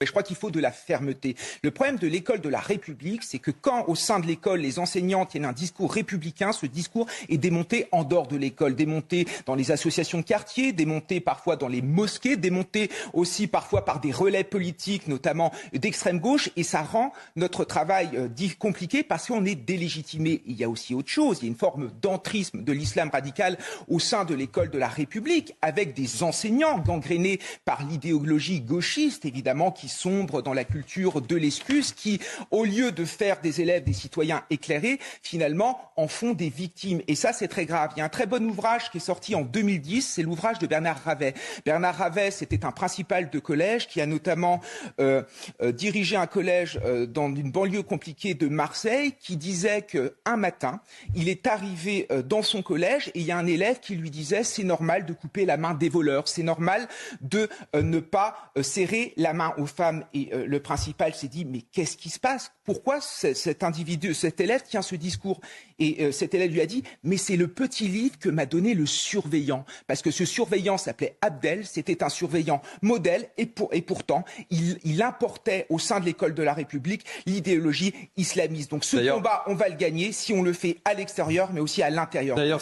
Je crois qu'il faut de la fermeté. Le problème de l'école de la République, c'est que quand au sein de l'école, les enseignants tiennent un discours républicain, ce discours est démonté en dehors de l'école, démonté dans les associations de quartier, démonté parfois dans les mosquées, démonté aussi parfois par des relais politiques, notamment d'extrême gauche, et ça rend notre travail compliqué parce qu'on est délégitimé. Il y a aussi autre chose, il y a une forme d'entrisme de l'islam radical au sein de l'école de la République, avec des enseignants gangrénés par l'idéologie gauchiste, évidemment, qui sombre dans la culture de l'excuse, qui, au lieu de faire des élèves des citoyens éclairés, finalement, en font des victimes. Et ça, c'est très grave. Il y a un très bon ouvrage qui est sorti en 2010, c'est l'ouvrage de Bernard Ravet. Bernard Ravet, c'était un principal de collège qui a notamment dirigé un collège dans une banlieue compliquée de Marseille, qui disait qu'un matin, il est arrivé dans son collège et il y a un élève qui lui disait « c'est normal de couper la main des voleurs, c'est normal de ne pas serrer la main aux femmes ». Et le principal s'est dit mais qu'est-ce qui se passe? Pourquoi cet individu, cet élève tient ce discours? Et cet élève lui a dit mais c'est le petit livre que m'a donné le surveillant, parce que ce surveillant s'appelait Abdel, c'était un surveillant modèle et pourtant il importait au sein de l'école de la République l'idéologie islamiste. Donc ce combat, on va le gagner si on le fait à l'extérieur mais aussi à l'intérieur. D'ailleurs,